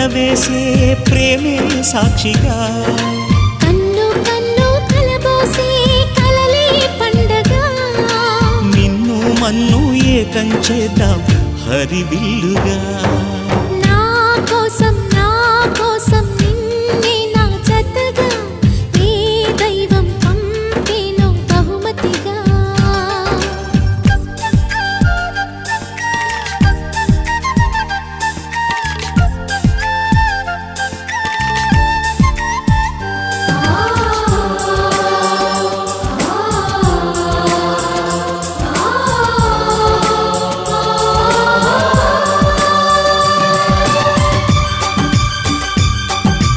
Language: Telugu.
వేసే ప్రేమే సాక్షిగా కన్ను కన్ను కలబోసే కలలే పండగ నిన్ను మన్ను ఏకం చేద్దాం హరివిల్లుగా